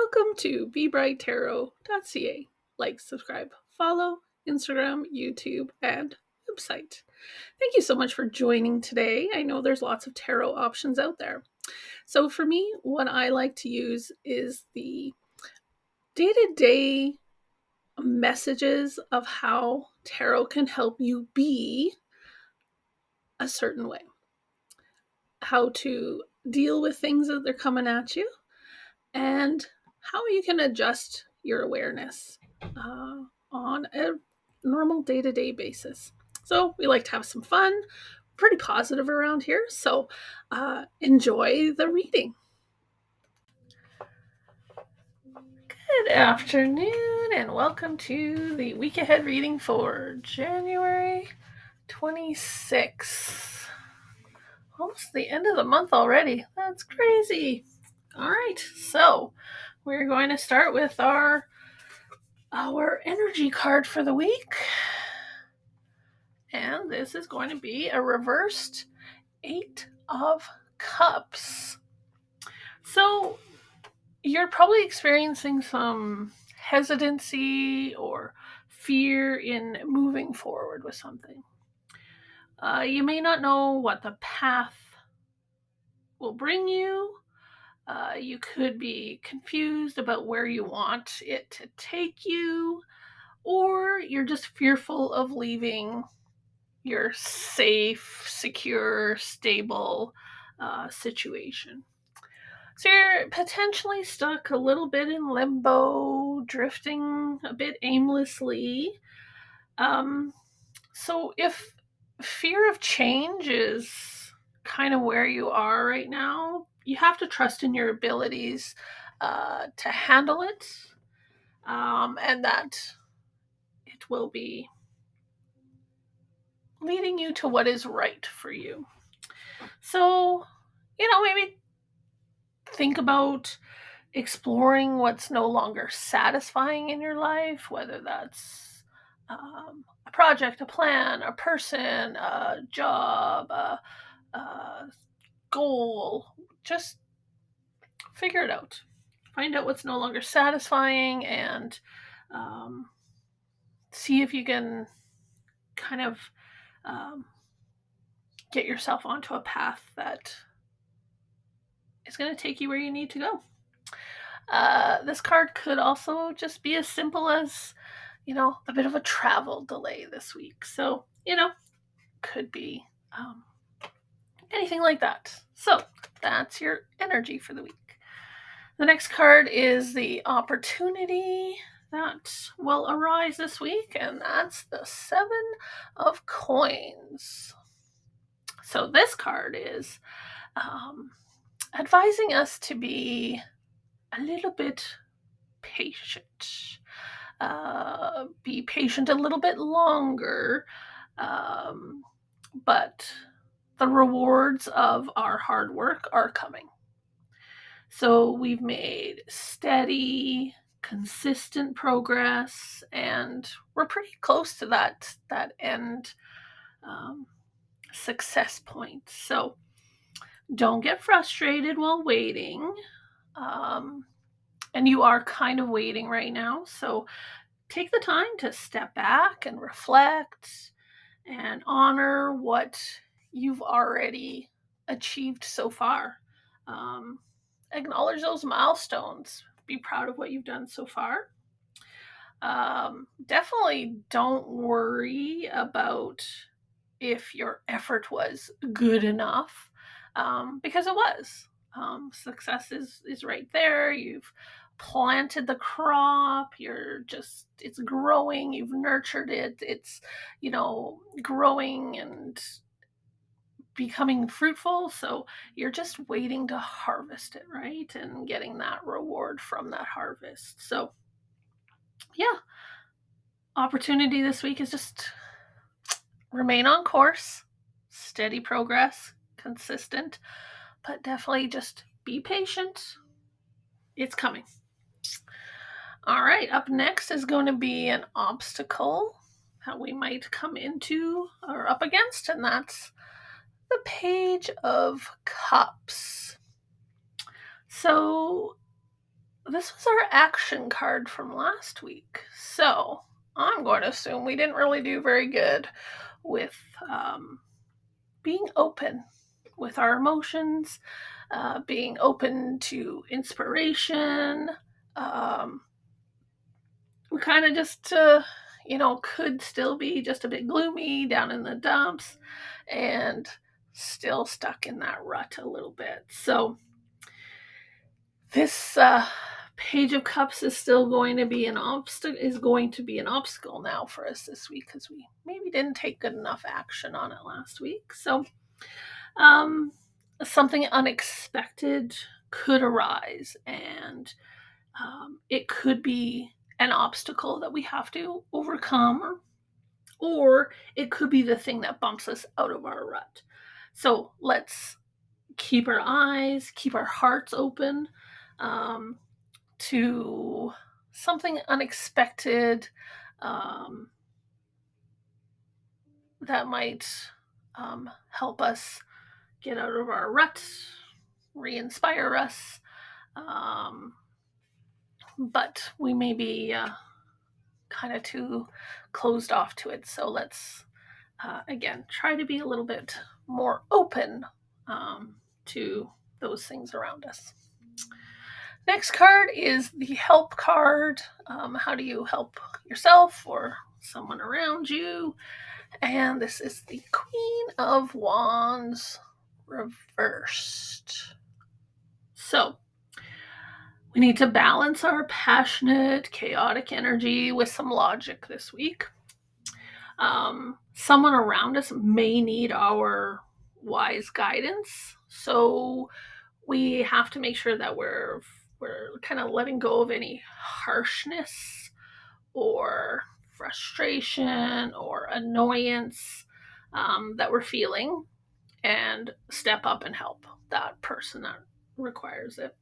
welcome to BeBrightTarot.ca. Like, subscribe, follow, Instagram, YouTube, and website. Thank you so much for joining today. I know there's lots of tarot options out there. So for me, what I like to use is the day-to-day messages of how tarot can help you be a certain way. How to deal with things as they're coming at you, and how you can adjust your awareness on a normal day-to-day basis. So we like to have some fun, pretty positive around here, so enjoy the reading. Good afternoon and welcome to the week ahead reading for January 26th. Almost the end of the month already. That's crazy. All right, so we're going to start with our energy card for the week. And this is going to be a reversed 8 of Cups. So you're probably experiencing some hesitancy or fear in moving forward with something. You may not know what the path will bring you. You could be confused about where you want it to take you, or you're just fearful of leaving your safe, secure, stable situation. So you're potentially stuck a little bit in limbo, drifting a bit aimlessly. So if fear of change is kind of where you are right now, you have to trust in your abilities to handle it, and that it will be leading you to what is right for you. So, maybe think about exploring what's no longer satisfying in your life, whether that's a project, a plan, a person, a job, a goal. Just figure it out. Find out what's no longer satisfying and see if you can kind of get yourself onto a path that is going to take you where you need to go. This card could also just be as simple as, a bit of a travel delay this week. So, could be anything like that. So, that's your energy for the week. The next card is the opportunity that will arise this week, and that's the 7 of Coins. So, this card is advising us to be a little bit patient. Be patient a little bit longer, but the rewards of our hard work are coming. So we've made steady, consistent progress, and we're pretty close to that end success point. So don't get frustrated while waiting. And you are kind of waiting right now. So take the time to step back and reflect and honor what you've already achieved so far. Acknowledge those milestones. Be proud of what you've done so far. Definitely don't worry about if your effort was good enough, because it was. Success is right there. You've planted the crop. It's growing. You've nurtured it. It's, growing and becoming fruitful. So you're just waiting to harvest it, right? And getting that reward from that harvest. So, yeah, opportunity this week is just remain on course, steady progress, consistent, but definitely just be patient. It's coming. All right, up next is going to be an obstacle that we might come into or up against, and that's the Page of Cups. So this was our action card from last week. So I'm going to assume we didn't really do very good with being open with our emotions, being open to inspiration. Um, we kind of just, could still be just a bit gloomy down in the dumps and still stuck in that rut a little bit. So this Page of Cups is still going to be an obstacle now for us this week because we maybe didn't take good enough action on it last week. So um, something unexpected could arise, and it could be an obstacle that we have to overcome, or it could be the thing that bumps us out of our rut. So let's keep our eyes, keep our hearts open um, to something unexpected that might help us get out of our rut, re inspire us. Um, but we may be kind of too closed off to it. So let's, again, try to be a little bit more open to those things around us. Next card is the help card. How do you help yourself or someone around you? And this is the Queen of Wands reversed. So we need to balance our passionate, chaotic energy with some logic this week. Someone around us may need our wise guidance. So we have to make sure that we're kind of letting go of any harshness or frustration or annoyance that we're feeling, and step up and help that person that requires it.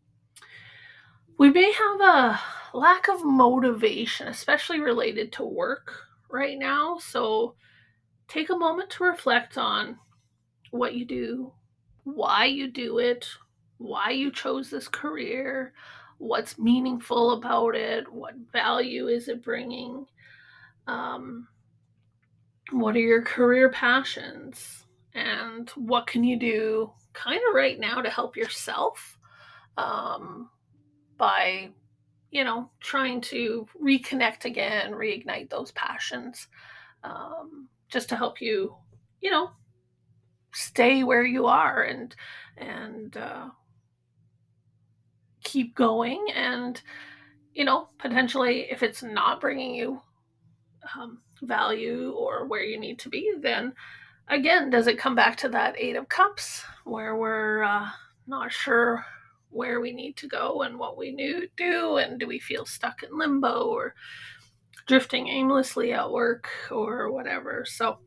We may have a lack of motivation, especially related to work right now. So take a moment to reflect on what you do, why you do it, why you chose this career, what's meaningful about it, what value is it bringing, um, what are your career passions, and what can you do kind of right now to help yourself by trying to reconnect again, reignite those passions, just to help you, you know, stay where you are and keep going. And potentially, if it's not bringing you value or where you need to be, then again, does it come back to that Eight of Cups where we're not sure where we need to go and what we do, and do we feel stuck in limbo or drifting aimlessly at work or whatever? So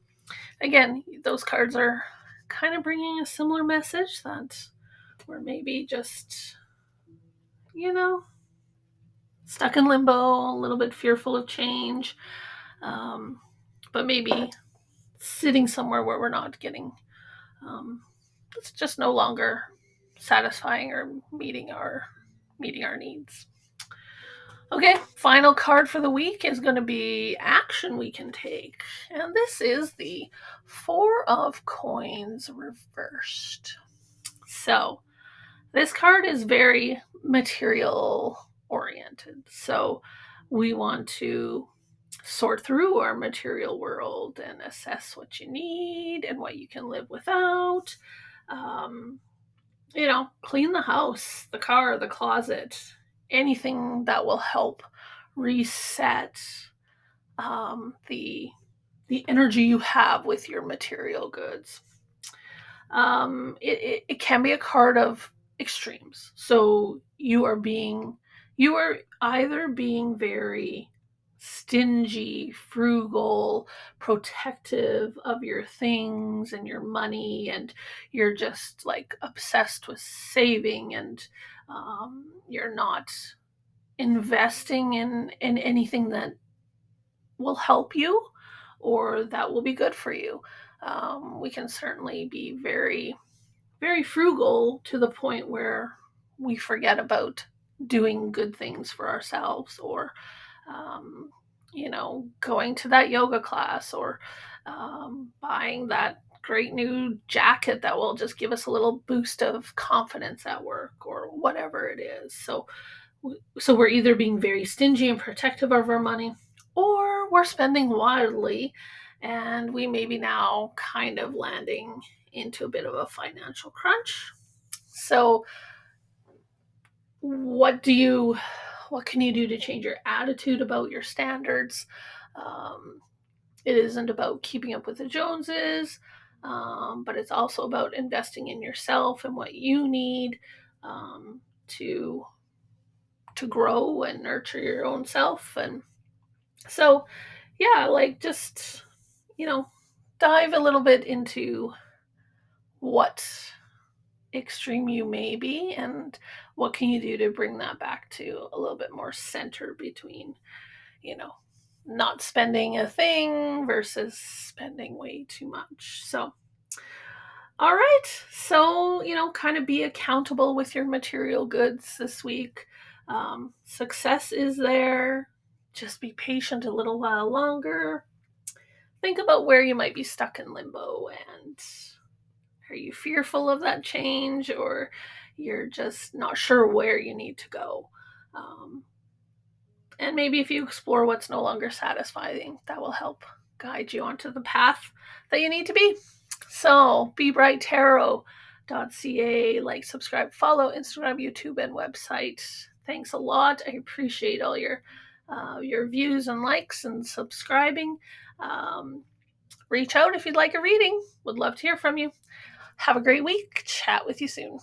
again, those cards are kind of bringing a similar message that we're maybe just, you know, stuck in limbo, a little bit fearful of change, but maybe sitting somewhere where we're not getting, it's just no longer satisfying or meeting our needs. Okay, final card for the week is going to be action we can take. And this is the Four of Coins reversed. So, this card is very material oriented. So, we want to sort through our material world and assess what you need and what you can live without. Um, clean the house, the car, the closet, anything that will help reset the energy you have with your material goods. It can be a card of extremes. So you are either being very stingy, frugal, protective of your things and your money, and you're just like obsessed with saving, and you're not investing in anything that will help you or that will be good for you. We can certainly be very, very frugal to the point where we forget about doing good things for ourselves, or going to that yoga class, or buying that great new jacket that will just give us a little boost of confidence at work, or whatever it is. So we're either being very stingy and protective of our money, or we're spending wildly, and we may be now kind of landing into a bit of a financial crunch. So what can you do to change your attitude about your standards? Um, it isn't about keeping up with the Joneses, but it's also about investing in yourself and what you need, to grow and nurture your own self. And so, yeah, like, just you know dive a little bit into what extreme you may be, and what can you do to bring that back to a little bit more center between, you know not spending a thing versus spending way too much. So, all right. So, kind of be accountable with your material goods this week. Success is there. Just be patient a little while longer. Think about where you might be stuck in limbo, and are you fearful of that change, or you're just not sure where you need to go? Um, and maybe if you explore what's no longer satisfying, that will help guide you onto the path that you need to be. So, bebrighttarot.ca, like, subscribe, follow Instagram, YouTube, and website. Thanks a lot. I appreciate all your views and likes and subscribing. Reach out if you'd like a reading. Would love to hear from you. Have a great week. Chat with you soon.